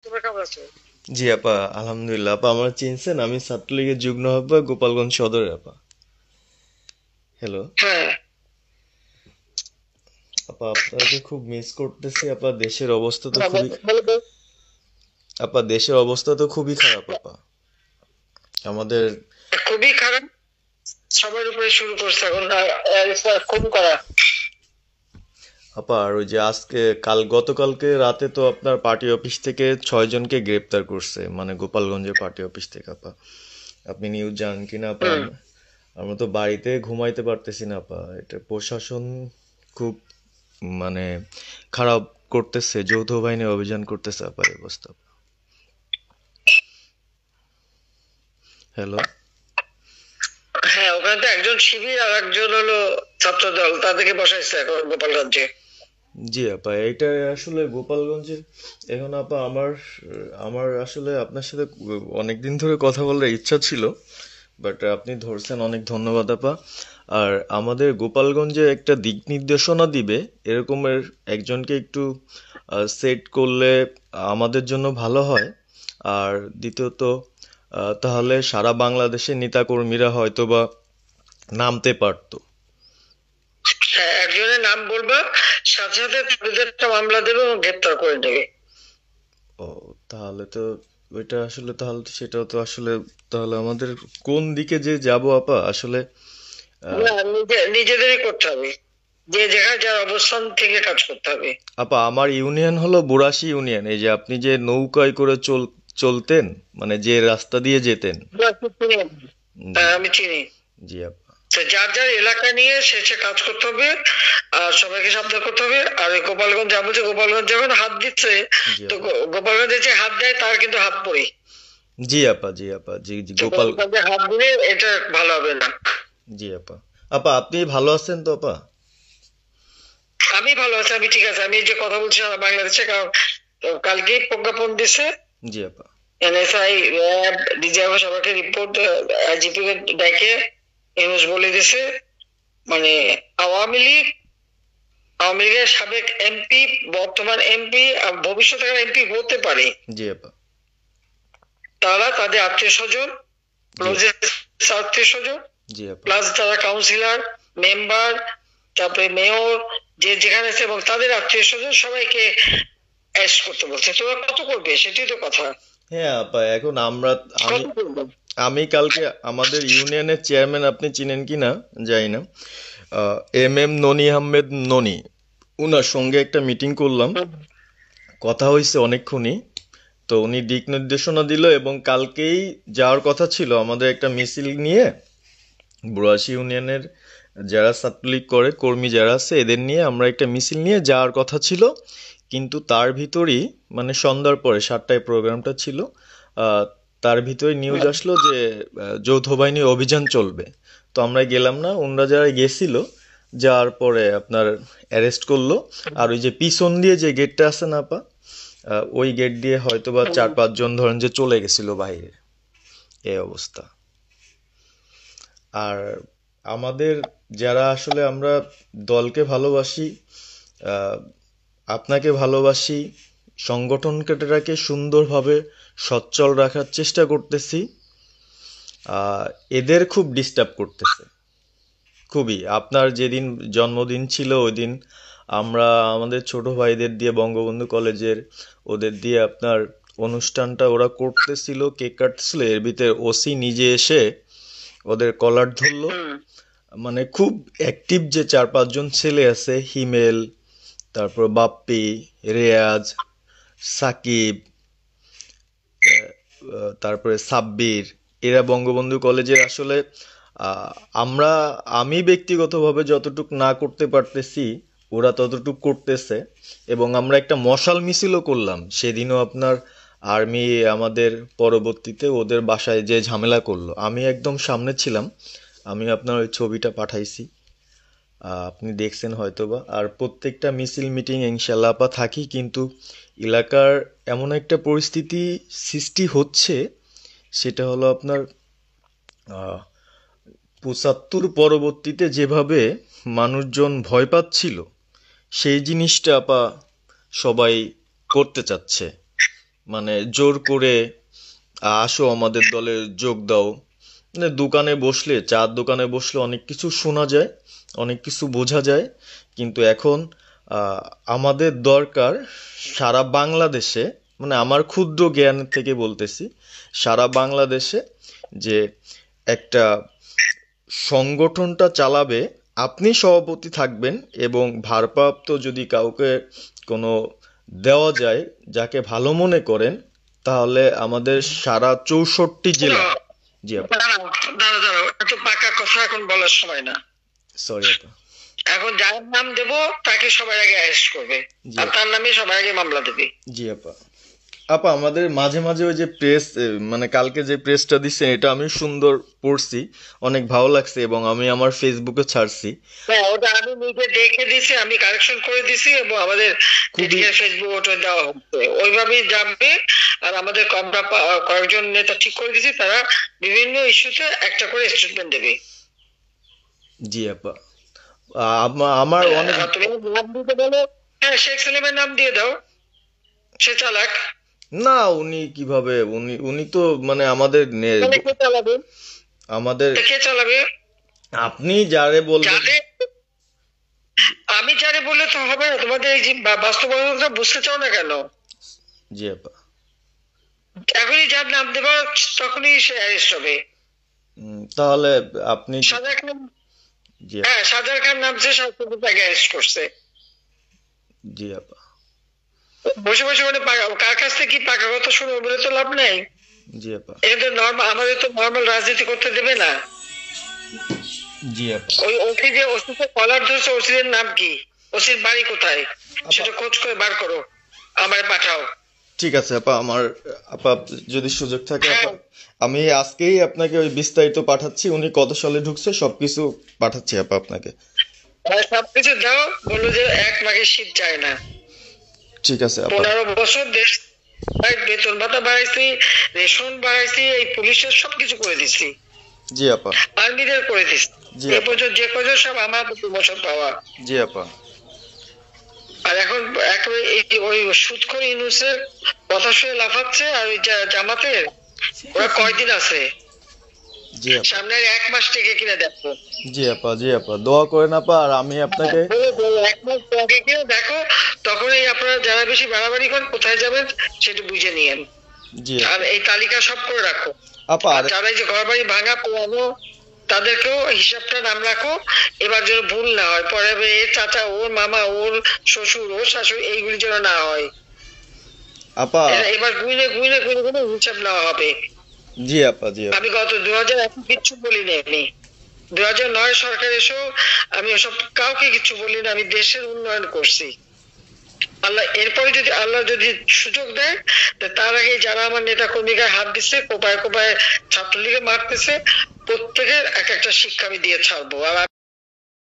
তোমরা কেমন আছো? জি আপা, আলহামদুলিল্লাহ। আপা আমার চিনছেন? আমি ছাত্রলীগের যুগ্ম আহ্বায়ক, গোপালগঞ্জ সদরের আপা। হ্যালো হ্যাঁ। আপা, আপনাকে খুব মিস করতেছি আপা। দেশের অবস্থা তো হ্যাঁ, খুবই বলো তো। আপা, দেশের অবস্থা তো খুবই খারাপ আপা। আমাদের খুবই খারাপ। সবার উপরে শুরু করছে এখন খুন করা। আপা, আর ওই যে আজকে গতকালকে রাতে তো আপনার পার্টি অফিস থেকে 6 জনকে গ্রেপ্তার করছে, মানে গোপালগঞ্জের পার্টি অফিস থেকে আপা। আপনি নিউজ জানেন কিনা আপা? হুম। আমরা তো বাড়িতে ঘুমাইতে পারতেছি না আপা। এটা প্রশাসন খুব মানে খারাপ করতেছে, যৌথ বাহিনী অভিযান করতেছে আপা, এই অবস্থা। হ্যালো। হ্যাঁ, ওখানে তো একজন শিবির আর একজন হলো ছাত্র দল, তাদেরকে বসাইছে এখন গোপালগঞ্জে। জি আপা, এটা আসলে গোপালগঞ্জের এখন আপা আমার আমার আসলে আপনার সাথে অনেকদিন ধরে কথা বলার ইচ্ছা ছিল, বাট আপনি ধরছেন, অনেক ধন্যবাদ আপা। আর আমাদের গোপালগঞ্জে একটা দিক নির্দেশনা দিবে এরকমের একজনকে একটু সেট করলে আমাদের জন্য ভালো হয়। আর দ্বিতীয়ত তাহলে সারা বাংলাদেশের নেতাকর্মীরা হয়তোবা নামতে পারতো। হ্যাঁ, একজনের নাম বলবা, সাথে সাথে তাদের একটা মামলা দেবে এবং গ্রেপ্তার করে নেবে। ও, তাহলে তো ওইটা আসলে, তাহলে তো সেটাও তো আসলে, তাহলে আমাদের কোন দিকে যে যাব আপা আসলে? আহ, না, নিজেদেরই করতে হবে। যে জায়গায় যার অবস্থান থেকে কাজ করতে হবে। আপা, আমার ইউনিয়ন হলো বুড়াশি ইউনিয়ন। এই যে আপনি যে নৌকায় করে চলতেন, মানে যে রাস্তা দিয়ে যেতেন। জি। হ্যাঁ, আমি চিনি। জি আপা। তো যার যার এলাকা নিয়ে সে সে কাজ করতে হবে। আর সবাইকে সাবধান করতে হবে। আর ওই গোপালগঞ্জ যা বলছে, গোপালগঞ্জ যখন হাত দিচ্ছে, জি তো আপা। গোপালগঞ্জে যে হাত দেয় তার কিন্তু হাত পড়ে। জি আপা। জি আপা। জি জি তো গোপাল। গোপালগঞ্জে হাত দিলে এটা ভালো হবে না। জি আপা। আপা, আপনি ভালো আছেন তো আপা? আমি ভালো আছি, আমি ঠিক আছে। আমি এই যে কথা বলছি সারা বাংলাদেশে, কারণ কালকেই প্রজ্ঞাপন দিছে। জি আপা। এনএসআই, র্যাব, ডিজিএফ সবাইকে রিপোর্ট, আইজিপি কে ডেকে ইউনুস বলে দিছে, মানে আওয়ামী লীগ, আওয়ামী লীগের সাবেক এমপি, বর্তমান এমপি, ভবিষ্যতে এমপি হতে পারে, জি আপা। তারা তাদের আত্মীয় স্বজন, জি আপা। ক্লোজেস্ট আত্মীয় স্বজন, জি আপা। প্লাস যারা কাউন্সিলর, মেম্বার, তারপরে মেয়র, যে যেখানে আছে, এবং তাদের আত্মীয় স্বজন সবাইকে অ্যারেস্ট করতে বলছে। তোমরা কত করবে সেটাই তো কথা। হ্যাঁ আপা, এখন আমি কত করবে? আমি কালকে আমাদের ইউনিয়নের চেয়ারম্যান, আপনি চিনেন কি না জানি না, এম ননি আহমেদ ননি, উনার সঙ্গে একটা মিটিং করলাম। হুম। কথা হয়েছে অনেকক্ষণই। তো উনি দিক নির্দেশনা দিল এবং কালকেই যাওয়ার কথা ছিল আমাদের একটা মিছিল নিয়ে। বুড়াশি ইউনিয়নের যারা ছাত্রলীগ করে কর্মী যারা আছে এদের নিয়ে আমরা একটা মিছিল নিয়ে যাওয়ার কথা ছিল। কিন্তু তার ভিতরই, মানে সন্ধ্যার পরে 7টায় প্রোগ্রামটা ছিল, আহ, তার ভিতরে নিউজ আসলো যে যৌথ বাহিনী অভিযান চলবে। তো আমরা গেলাম না। ওনরা যারা গেছিল, যাওয়ার পরে আপনার অ্যারেস্ট করলো। আর ওই যে পিছন দিয়ে যে গেটটা আছে না আপা, ওই গেট দিয়ে হয়তোবা হুম। 4-5 জন ধরেন যে চলে গেছিল বাইরে। এই অবস্থা। আর আমাদের যারা আসলে আমরা দলকে ভালোবাসি, আপনাকে ভালোবাসি, সংগঠনটাকে সুন্দরভাবে সচ্ছল রাখার চেষ্টা করতেছি, আহ, এদের খুব ডিস্টার্ব করতেছে। খুবই। আপনার যেদিন জন্মদিন ছিল ওই দিন আমরা আমাদের ছোট ভাইদের দিয়ে, বঙ্গবন্ধু কলেজের ওদের দিয়ে আপনার অনুষ্ঠানটা ওরা করতেছিল, কেক কাটছিল, এর ভিতরে ওসি নিজে এসে ওদের কলার ধরলো। হুম। মানে খুব অ্যাক্টিভ যে 4-5 জন ছেলে আছে, হিমেল, তারপর বাপ্পি, রেয়াজ, সাকিব, তারপরে সাব্বির, এরা বঙ্গবন্ধু কলেজের আসলে, আহ, আমরা আমি ব্যক্তিগতভাবে যতটুক না করতে পারতেছি ওরা ততটুক করতেছে। এবং আমরা একটা মশাল মিছিলও করলাম সেদিনও আপনার। আর্মি আমাদের পরবর্তীতে ওদের বাসায় যে ঝামেলা করলো, আমি একদম সামনে ছিলাম। আমি আপনার ওই ছবিটা পাঠাইছি, আপনি দেখছেন হয়তোবা। আর প্রত্যেকটা মিছিল মিটিং ইনশাল্লাহ আপা থাকি, কিন্তু এলাকার এমন একটা পরিস্থিতি সৃষ্টি হচ্ছে, সেটা হলো আপনার 75 পরবর্তীতে যেভাবে মানুষজন ভয় পাচ্ছিল, সেই জিনিসটা আপা সবাই করতে চাচ্ছে। মানে জোর করে আসো আমাদের দলে যোগ দাও, মানে দোকানে বসলে, চার দোকানে বসলে অনেক কিছু শোনা যায়, অনেক কিছু বোঝা যায়। কিন্তু এখন আহ, আমাদের দরকার সারা বাংলাদেশে, মানে আমার ক্ষুদ্র জ্ঞান থেকে বলতেছি, সারা বাংলাদেশে যে একটা সংগঠনটা চালাবে, আপনি সভাপতি থাকবেন এবং ভারপ্রাপ্ত যদি কাউকে কোনো দেওয়া যায় যাকে ভালো মনে করেন, তাহলে আমাদের সারা 64 জেলা। জি আপা, দাঁড়াও, এত পাকা কথা এখন বলার সময় না। সরি আপা। এখন যার নাম দেব তাকে সবার আগে অ্যারেস্ট করবে, জি আর তার নামে সবার আগে মামলা দেবে। জি আপা। আপা আমাদের মাঝে মাঝে ওই যে প্রেস, মানে কালকে যে প্রেসটা দিচ্ছে এটা আমি সুন্দর পড়ছি, অনেক ভালো লাগছে এবং আমি আমার ফেসবুকে ছাড়ছি। হ্যাঁ, ওটা আমি নিজে দেখে দিছি, আমি কারেকশন করে দিছি এবং আমাদের খুবই ফেসবুক ওটা দেওয়া হচ্ছে, ওইভাবেই যাবে। আর আমাদের আমরা কয়েকজন নেতা ঠিক করে দিছি, তারা বিভিন্ন ইস্যুতে একটা করে স্টেটমেন্ট দেবে। জি আপা। আমার অনেক তুমি নাম দিতে বলো, হ্যাঁ শেখ সেলিমের নাম দিয়ে দাও, সে চালাক। না, উনি কিভাবে, উনি উনি তো মানে আমাদের তাহলে কে চালাবে? আমাদের তা কে চালাবে? আপনি যারে বলবেন। যাতে আমি যারে বললে তো হবে না, তোমাদের এই যে বাস্তবতা বুঝতে চাও না কেন? জি আপা। এখনই যার নাম দেবা তখনই সে অ্যারেস্ট হবে। তাহলে আপনি সাজার খান, জি হ্যাঁ সাজার খান নামছে, সরকার তাকে অ্যারেস্ট করছে। জি আপা। বসে বসে মানে কার কাছ থেকে কি পাকা কথা শুনবো বলে তো লাভ নেই। জি আপা। এদের নর্মাল, আমাদের তো নর্মাল রাজনীতি করতে দেবে না। জি আপা। ওই ওসি যে ওসিকে কলার ধরছে, ওসির নাম কি, ওসির বাড়ি কোথায়, সেটা খোঁজ করে বার করো, আমায় পাঠাও। ঠিক আছে আপা, আমার আপা যদি সুযোগ থাকে আপা, হ্যাঁ, আমি আজকেই আপনাকে ওই বিস্তারিত পাঠাচ্ছি, উনি কত সালে ঢুকছে সবকিছু পাঠাচ্ছি আপা আপনাকে। সবকিছু দাও, বললো যে এক মাঘে শীত যায় না। ঠিক আছে আপা। 15 বছর দেশ বেতন ভাতা বাড়াইছি, রেশন বাড়াইছি, এই পুলিশের সবকিছু করে দিছি, জি আপা। আর্মিদের করে দিছি। জি এই আপা। পর্যন্ত যে কজন সব আমার প্রমোশন পাওয়া। জি আপা। আর এখন একেবারে ওই সুদখোর ইউনূসের কথা শুনে লাফাচ্ছে, আর ওই জামাতের ওরা কয়দিন আছে, জি আপা। সামনের 1 মাস থেকে কিনা দেখো। জি আপা। জি আপা, দোয়া করেন আপা, আর আমি আপনাকে 1 মাস থেকে কিনা দেখো, তখনই আপনারা যারা বেশি বাড়াবাড়ি করেন কোথায় যাবেন সেটা বুঝে নিয়েন। জি আর এই তালিকা সব করে রাখো। আপা। আর যারা এই যে ঘর বাড়ি ভাঙা পোড়ানো, তাদেরকেও হিসাবটা নাম রাখো, এবার যেন ভুল না হয়, পরে আবার এর চাচা, ওর মামা, ওর শ্বশুর, ওর শাশুড়ি, এইগুলি যেন না হয়। আপা। এবার গুইনে গুইনে গুইনে গুইনে হিসাব নেওয়া হবে। জি আপা। জি আপা। আমি গত 2001 কিচ্ছু বলিনি, আমি 2009 সরকার এসেও আমি ওসব কাউকে কিছু বলিনি, আমি দেশের উন্নয়ন করছি। আল্লাহ এরপরে যদি আল্লাহ যদি সুযোগ দেয়, তার আগে যারা আমার নেতা কর্মীকে হাত দিচ্ছে, কোপায় কোপায় ছাত্রলীগে মারতেছে, প্রত্যেকের এক একটা শিক্ষা আমি দিয়ে ছাড়বো। আর